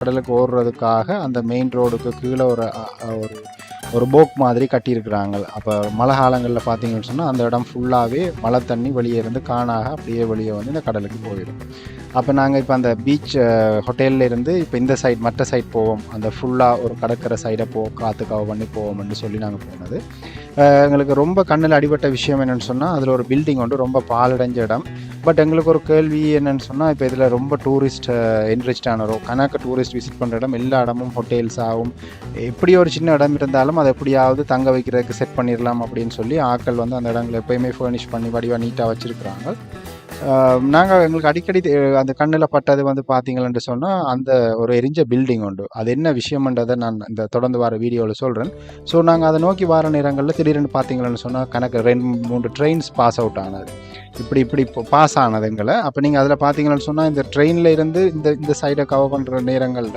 கடலுக்கு ஓடுறதுக்காக அந்த மெயின் ரோடுக்கு கீழே ஒரு ஒரு போக் மாதிரி கட்டியிருக்கிறாங்க. அப்போ மழை காலங்களில் பார்த்தீங்கன்னு சொன்னால் அந்த இடம் ஃபுல்லாகவே மழை தண்ணி வெளியே இருந்து காணாக அப்படியே வெளியே வந்து இந்த கடலுக்கு போயிடும். அப்போ நாங்கள் இப்போ அந்த பீச் ஹோட்டலில் இருந்து இப்போ இந்த சைட் மற்ற சைட் போவோம், அந்த ஃபுல்லாக ஒரு கடற்கரை சைடை காற்று பண்ணி போவோம்னு சொல்லி நாங்கள் போனது. எங்களுக்கு ரொம்ப கண்ணில் அடிபட்ட விஷயம் என்னென்னு சொன்னால், அதில் ஒரு பில்டிங் வந்து ரொம்ப பாலடைஞ்ச இடம். பட் எங்களுக்கு ஒரு கேள்வி என்னென்னு சொன்னால், இப்போ இதில் ரொம்ப டூரிஸ்ட் என்ரிச்டானரோ கணக்கு டூரிஸ்ட் விசிட் பண்ணுற இடம், எல்லா இடமும் ஹோட்டல்ஸ் ஆகும். எப்படி ஒரு சின்ன இடம் இருந்தாலும் அதை எப்படியாவது தங்க வைக்கிறதுக்கு செட் பண்ணிடலாம் அப்படின்னு சொல்லி ஆட்கள் வந்து அந்த இடங்களை எப்போயுமே ஃபர்னிஷ் பண்ணி வடிவாக நீட்டாக வச்சுருக்குறாங்க. நாங்கள் எங்களுக்கு அடிக்கடி அந்த கண்ணில் பட்டது வந்து பார்த்தீங்கன்னு சொன்னால், அந்த ஒரு எரிஞ்ச பில்டிங் உண்டு. அது என்ன விஷயம்ன்றதை நான் இந்த தொடர்ந்து வர வீடியோவில் சொல்கிறேன். ஸோ நாங்கள் அதை நோக்கி வர நேரங்களில் திடீர்னு பார்த்தீங்கன்னு சொன்னால் கணக்கு 2-3 ட்ரெயின்ஸ் பாஸ் அவுட் ஆனது. இப்படி பாஸ் ஆனது எங்களை. அப்போ நீங்கள் அதில் பார்த்தீங்கன்னு சொன்னால் இந்த ட்ரெயினில் இருந்து இந்த சைடை கவர் பண்ணுற நேரங்களில்